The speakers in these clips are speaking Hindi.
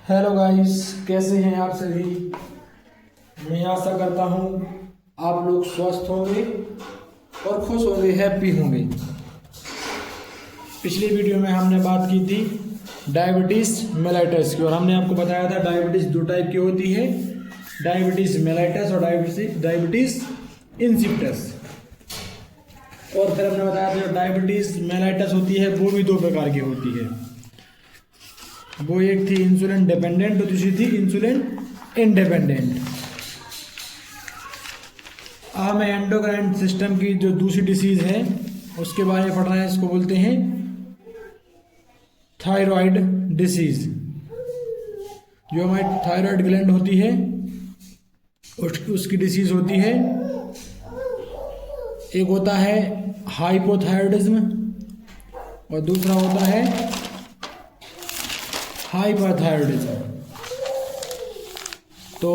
हेलो गाइस, कैसे हैं आप सभी। मैं आशा करता हूँ आप लोग स्वस्थ होंगे और खुश होंगे, हैप्पी होंगे। पिछली वीडियो में हमने बात की थी डायबिटीज़ मेलाइटस की, और हमने आपको बताया था डायबिटीज़ दो टाइप की होती है, डायबिटीज़ मेलाइटस और डायबिटीज़ इंसिपिटस। और फिर हमने बताया था जो डायबिटीज़ मेलाइटस होती है वो भी दो प्रकार की होती है। वो एक थी इंसुलिन डिपेंडेंट और दूसरी थी इंसुलिन इंडिपेंडेंट। हमें एंडोक्राइन सिस्टम की जो दूसरी डिसीज़ है उसके बारे में पढ़ना है। इसको बोलते हैं थायराइड डिसीज़। जो हमारी थायराइड ग्लैंड होती है उसकी डिसीज़ होती है। एक होता है हाइपोथायरॉयडिज्म और दूसरा होता है हाइपरथायरॉयडिज्म। तो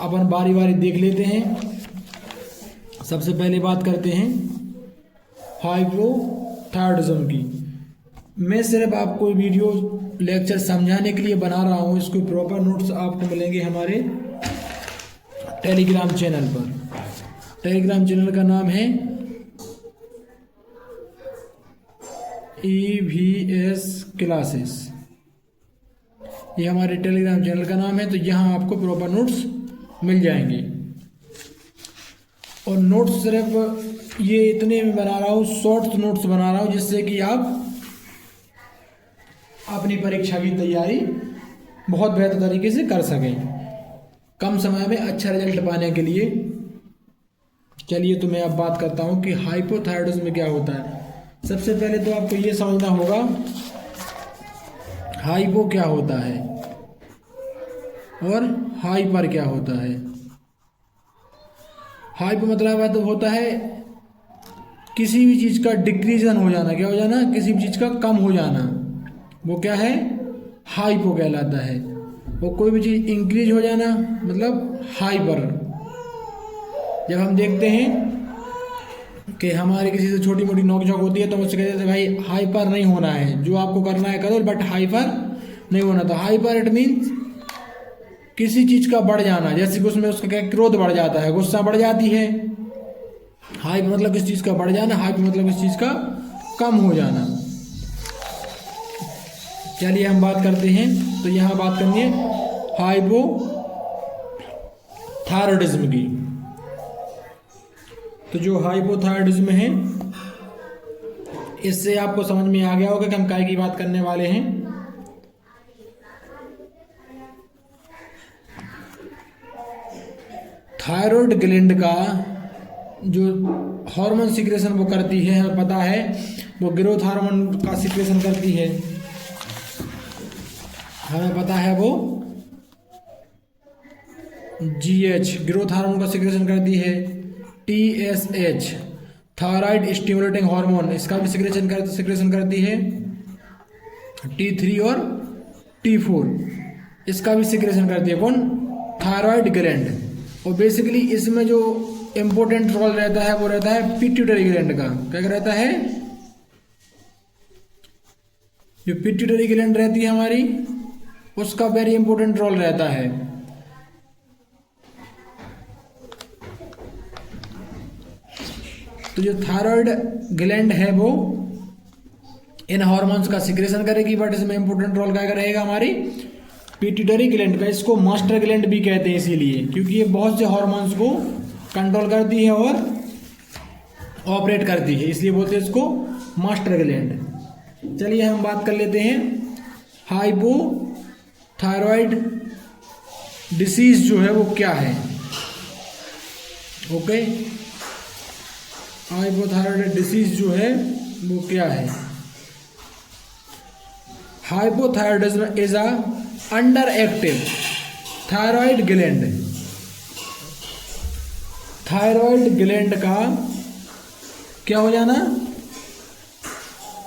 अपन बारी बारी देख लेते हैं। सबसे पहले बात करते हैं हाइपोथायरॉयडिज्म की। मैं सिर्फ आपको वीडियो लेक्चर समझाने के लिए बना रहा हूँ। इसको प्रॉपर नोट्स आपको मिलेंगे हमारे टेलीग्राम चैनल पर। टेलीग्राम चैनल का नाम है EVS क्लासेस। ये हमारे टेलीग्राम चैनल का नाम है। तो यहाँ आपको प्रॉपर नोट्स मिल जाएंगे। और नोट्स सिर्फ ये इतने में बना रहा हूँ, शॉर्ट नोट्स बना रहा हूँ, जिससे कि आप अपनी परीक्षा की तैयारी बहुत बेहतर तरीके से कर सकें, कम समय में अच्छा रिजल्ट पाने के लिए। चलिए तो मैं अब बात करता हूँ कि हाइपोथायरॉयडिज्म में क्या होता है। सबसे पहले तो आपको ये समझना होगा हाइपो क्या होता है और हाइपर क्या होता है। हाइपो मतलब तो होता है किसी भी चीज़ का डिक्रीजन हो जाना। क्या हो जाना? किसी भी चीज़ का कम हो जाना, वो क्या है? हाइपो कहलाता है। और कोई भी चीज़ इंक्रीज हो जाना मतलब हाइपर। जब हम देखते हैं कि हमारे किसी से छोटी मोटी नोकझोंक होती है तो मुझसे कहते हैं भाई हाइपर नहीं होना है, जो आपको करना है करो, बट हाइपर नहीं होना। तो हाइपर इट मीन्स किसी चीज़ का बढ़ जाना। जैसे कि उसमें उसका क्या, क्रोध बढ़ जाता है, गुस्सा बढ़ जाती है। हाइप मतलब किसी चीज़ का बढ़ जाना, हाइप मतलब किसी चीज़ का कम हो जाना। चलिए हम बात करते हैं। तो यहाँ बात करनी है हाइपोथायरॉयडिज्म की। तो जो हाइपोथायरॉयडिज्म है, इससे आपको समझ में आ गया होगा कि हम काय की बात करने वाले हैं। थायराइड ग्लैंड का जो हार्मोन सिक्रेशन वो करती है, हमें पता है वो ग्रोथ हार्मोन का सिक्रेशन करती है। हमें पता है वो GH ग्रोथ हार्मोन का सिक्रेशन करती है। TSH थायराइड स्टिमुलेटिंग हार्मोन, इसका भी सिक्रेशन करती है। T3 और T4 इसका भी सिक्रेशन करती है। कौन? Thyroid gland. और बेसिकली इसमें जो इम्पोर्टेंट रोल रहता है वो रहता है पिट्यूटरी ग्लैंड का। क्या रहता है? जो पिट्यूटरी ग्लैंड रहती है हमारी, उसका वेरी इंपॉर्टेंट रोल रहता है। तो जो थायराइड ग्लैंड है वो इन हार्मोन्स का सिक्रेशन करेगी, बट इसमें इंपॉर्टेंट रोल क्या रहेगा? हमारी पिट्यूटरी ग्लैंड का। इसको मास्टर ग्लैंड भी कहते हैं इसीलिए, क्योंकि ये बहुत से हार्मोन्स को कंट्रोल करती है और ऑपरेट करती है, इसलिए बोलते हैं इसको मास्टर ग्लैंड। चलिए हम बात कर लेते हैं हाइपोथायरॉयड डिसीज जो है वो क्या है। ओके, हाइपोथायरॉयड डिसीज जो है वो क्या है? Hypothyroidism is a under active thyroid gland. Thyroid gland का क्या हो जाना?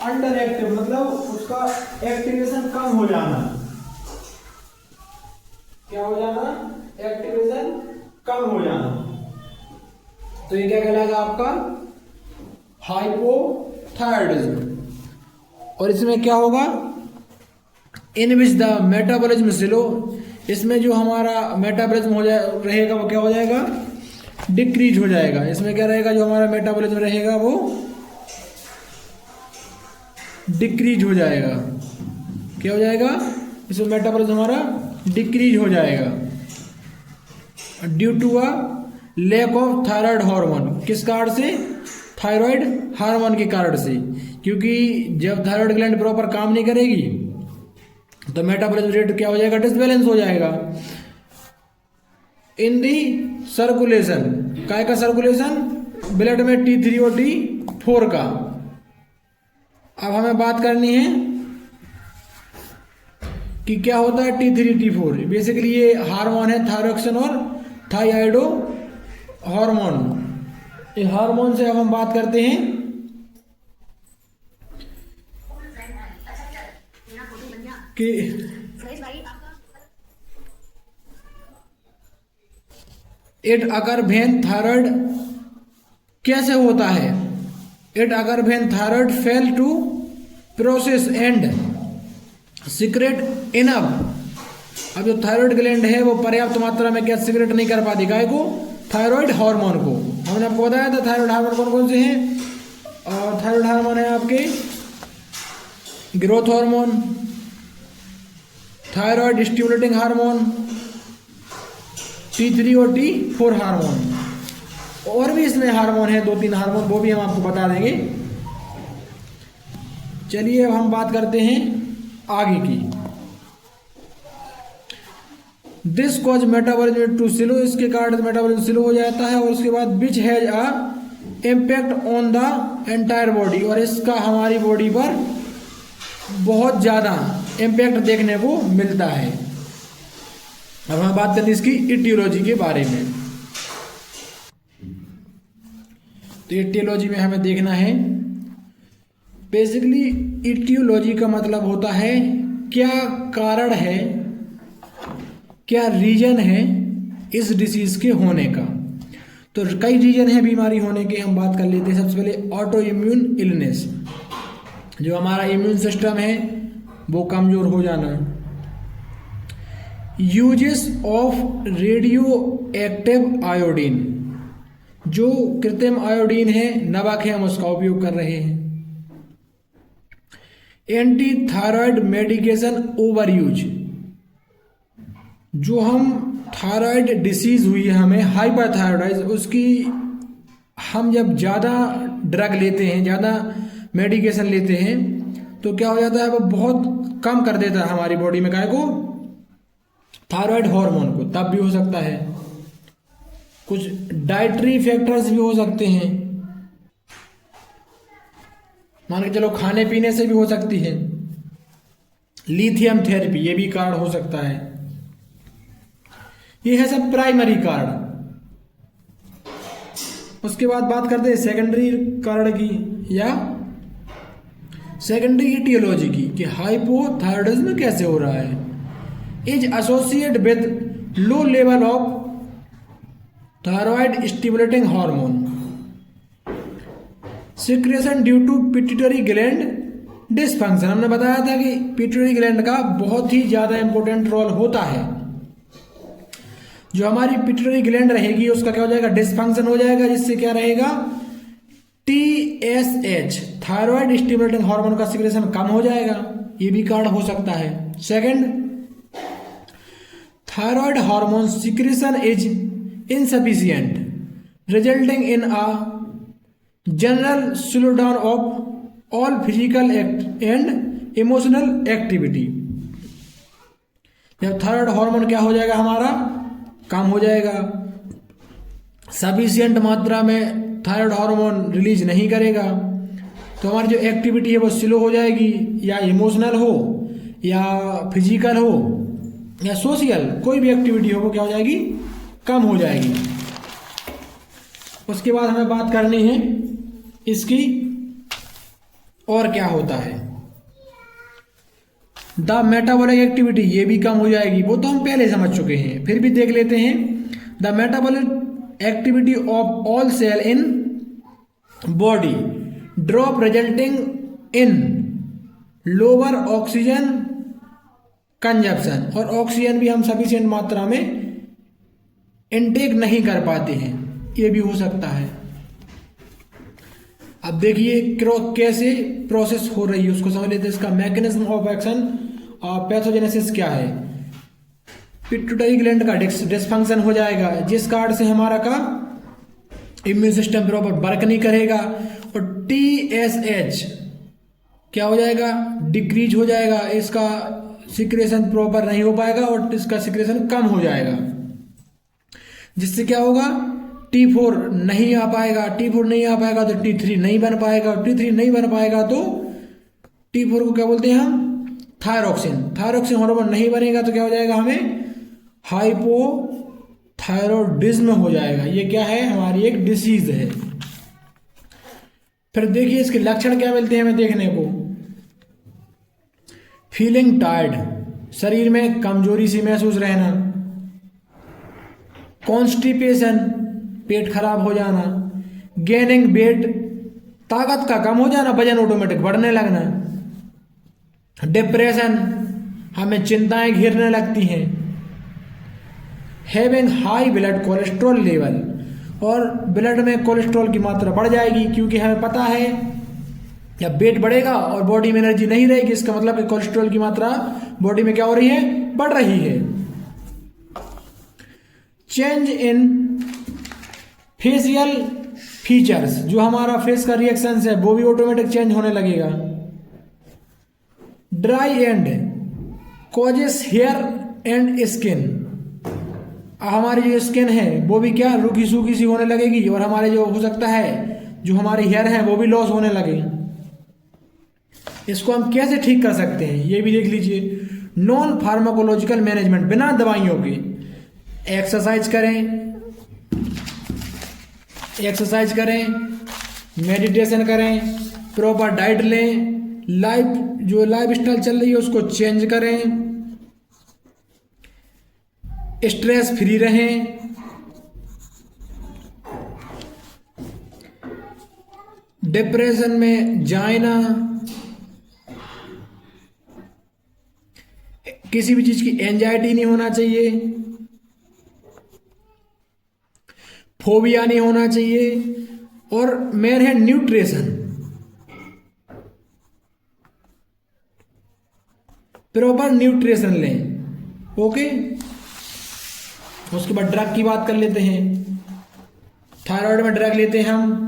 अंडर एक्टिव मतलब उसका एक्टिवेशन कम हो जाना। क्या हो जाना? एक्टिवेशन कम हो जाना। तो ये क्या कहलाएगा आपका? हाइपोथायरॉयडिज्म। और इसमें क्या होगा? इन विच द मेटाबॉलिज्म स्लो, इसमें जो हमारा मेटाबॉलिज्म हो जाए रहेगा वो क्या हो जाएगा, डिक्रीज हो जाएगा। इसमें क्या रहेगा, जो हमारा मेटाबॉलिज्म रहेगा वो डिक्रीज हो जाएगा। क्या हो जाएगा, इसमें मेटाबॉलिज्म हमारा डिक्रीज हो जाएगा due to a lack of thyroid hormone. किस कारण से, थायराइड हार्मोन के कारण से, क्योंकि जब थायराइड ग्लैंड प्रॉपर काम नहीं करेगी तो मेटाबॉलिज्म रेट क्या हो जाएगा, डिसबैलेंस हो जाएगा। इन दी सर्कुलेशन, काय का सर्कुलेशन, ब्लड में T3 और T4 का। अब हमें बात करनी है कि क्या होता है T3 T4। बेसिकली ये हार्मोन है थायरोक्सिन और थायराइडो हार्मोन। ये हार्मोन से अब हम बात करते हैं कि इट अगर वेन थायराइड कैसे होता है, इट अगर when thyroid fail to process and secrete enough. अब जो थायराइड ग्लैंड है वो पर्याप्त मात्रा में क्या सीक्रेट नहीं कर पाती, गाय को, थायराइड हार्मोन को। हमने आपको बताया था थायराइड हार्मोन कौन कौन से हैं, और थायराइड हार्मोन है आपके growth hormone, thyroid stimulating hormone, T3 और T4 हार्मोन, और भी इसमें हार्मोन है 2-3 हार्मोन, वो भी हम आपको बता देंगे। चलिए अब हम बात करते हैं आगे की। This cause metabolism to slow, इसके कारण मेटाबॉलिज्म स्लो हो जाता है। और उसके बाद which has a impact on the entire body, और इसका हमारी बॉडी पर बहुत ज़्यादा इम्पैक्ट देखने को मिलता है। अब हम बात करते हैं इसकी इटियोलॉजी के बारे में। तो इटियोलॉजी में हमें देखना है, बेसिकली इटियोलॉजी का मतलब होता है क्या कारण है, क्या रीजन है इस डिसीज के होने का। तो कई रीजन है बीमारी होने के, हम बात कर लेते हैं। सबसे पहले ऑटो इम्यून इलनेस, जो हमारा इम्यून सिस्टम है वो कमजोर हो जाना। Uses of radio active iodine, जो कृत्रिम आयोडीन है नमक है, हम उसका उपयोग कर रहे हैं। Anti thyroid medication over use, जो हम थायराइड डिसीज हुई है हमें हाइपरथायराइड, उसकी हम जब ज़्यादा ड्रग लेते हैं, ज़्यादा मेडिकेशन लेते हैं, तो क्या हो जाता है वो बहुत कम कर देता है हमारी बॉडी में काय को, थायराइड हार्मोन को। तब भी हो सकता है, कुछ डाइटरी फैक्टर्स भी हो सकते हैं, मान के चलो खाने पीने से भी हो सकती है। लिथियम थेरेपी, ये भी कारण हो सकता है। ये है सब प्राइमरी कारण। उसके बाद बात करते हैं सेकेंडरी कारण की या सेकेंडरी इटियोलॉजी की, कि हाइपोथायराइडिज्म कैसे हो रहा है। Is associate with low level of thyroid stimulating hormone secretion due to pituitary gland dysfunction. हमने बताया था कि पिट्यूटरी ग्लैंड का बहुत ही ज्यादा इंपॉर्टेंट रोल होता है। जो हमारी पिट्यूटरी ग्लैंड रहेगी उसका क्या हो जाएगा, डिसफंक्शन हो जाएगा, जिससे क्या रहेगा, TSH थायराइड स्टिमुलेटिंग हार्मोन का सिक्रेशन कम हो जाएगा। ये भी कारण हो सकता है। Second, thyroid hormone secretion is insufficient resulting in a general slow down of all physical and emotional activity. जब थायराइड हार्मोन क्या हो जाएगा, हमारा कम हो जाएगा, सफिशिएंट मात्रा में थायराइड हार्मोन रिलीज नहीं करेगा, तो हमारी जो एक्टिविटी है वो स्लो हो जाएगी, या इमोशनल हो या फिजिकल हो या सोशल, कोई भी एक्टिविटी हो वो क्या हो जाएगी, कम हो जाएगी। उसके बाद हमें बात करनी है इसकी और क्या होता है। द मेटाबॉलिक एक्टिविटी, ये भी कम हो जाएगी, वो तो हम पहले समझ चुके हैं, फिर भी देख लेते हैं। The metabolic activity of all cell in body drop resulting in lower oxygen consumption, और ऑक्सीजन भी हम सफिशिएंट मात्रा में इनटेक नहीं कर पाते हैं, ये भी हो सकता है। अब देखिए कैसे प्रोसेस हो रही है उसको समझ लेते हैं। इसका मैकेनिज्म ऑफ एक्शन पैथोजेनेसिस क्या है। पिट्यूटरी ग्लैंड का डिसफंक्शन हो जाएगा, जिस कारण से हमारा का इम्यून सिस्टम प्रॉपर वर्क नहीं करेगा, और TSH क्या हो जाएगा, डिक्रीज हो जाएगा, इसका सिक्रेशन प्रॉपर नहीं हो पाएगा और इसका सिक्रेशन कम हो जाएगा, जिससे क्या होगा, T4 नहीं आ पाएगा। T4 नहीं आ पाएगा तो T3 नहीं बन पाएगा, T3 नहीं बन पाएगा तो T4 को क्या बोलते हैं हम, थायरोक्सिन। थायरोक्सिन हार्मोन नहीं बनेगा तो क्या हो जाएगा, हमें हाइपोथायरॉयडिज्म हो जाएगा। ये क्या है, हमारी एक डिसीज है। फिर देखिए इसके लक्षण क्या मिलते हैं हमें देखने को। फीलिंग टायर्ड, शरीर में कमजोरी सी महसूस रहना। कॉन्स्टिपेशन, पेट खराब हो जाना। गेनिंग वेट, ताकत का कम हो जाना, वजन ऑटोमेटिक बढ़ने लगना। डिप्रेशन, हमें चिंताएं घेरने लगती हैं। Having high blood cholesterol level, और ब्लड में कोलेस्ट्रॉल की मात्रा बढ़ जाएगी, क्योंकि हमें पता है जब वेट बढ़ेगा और बॉडी में एनर्जी नहीं रहेगी, इसका मतलब कि कोलेस्ट्रॉल की मात्रा बॉडी में क्या हो रही है, बढ़ रही है। चेंज इन फेशियल फीचर्स, जो हमारा फेस का रिएक्शन है वो भी ऑटोमेटिक चेंज होने लगेगा। Dry and causes hair and skin, हमारी जो स्किन है वो भी क्या रूखी सूखी सी होने लगेगी, और हमारे जो हो सकता है जो हमारे हेयर हैं वो भी लॉस होने लगे। इसको हम कैसे ठीक कर सकते हैं ये भी देख लीजिए। नॉन फार्माकोलॉजिकल मैनेजमेंट, बिना दवाइयों के एक्सरसाइज करें, मेडिटेशन करें, प्रॉपर डाइट लें, जो लाइफ स्टाइल चल रही है उसको चेंज करें, स्ट्रेस फ्री रहें, डिप्रेशन में जाए ना, किसी भी चीज की एंजाइटी नहीं होना चाहिए, फोबिया नहीं होना चाहिए, और मेन है न्यूट्रिशन, प्रॉपर न्यूट्रिशन लें। ओके, उसके बाद ड्रग की बात कर लेते हैं। थायराइड में ड्रग लेते हैं हम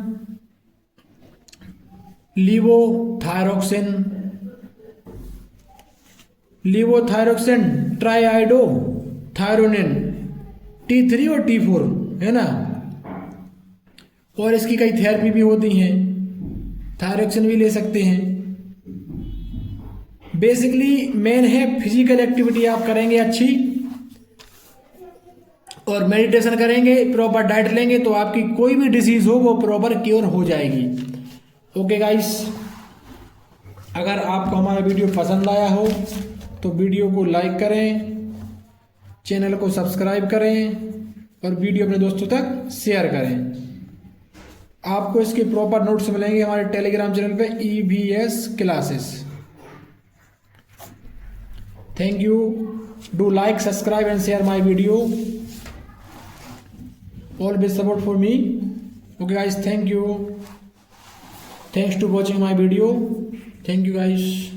लीवोथायरोक्सिन, ट्राइआइडोथायरोनिन, T3 और T4 है ना, और इसकी कई थेरेपी भी होती हैं, थायरोक्सिन भी ले सकते हैं। बेसिकली मेन है फिजिकल एक्टिविटी आप करेंगे अच्छी, और मेडिटेशन करेंगे, प्रॉपर डाइट लेंगे, तो आपकी कोई भी डिजीज हो वो प्रॉपर क्योर हो जाएगी। ओके गाइस, अगर आपको हमारा वीडियो पसंद आया हो तो वीडियो को लाइक करें, चैनल को सब्सक्राइब करें, और वीडियो अपने दोस्तों तक शेयर करें। आपको इसके प्रॉपर नोट्स मिलेंगे हमारे टेलीग्राम चैनल पे, EVS classes. Thank you, do like, subscribe and share my video, always support for me. Okay guys, thanks to watching my video. Thank you guys.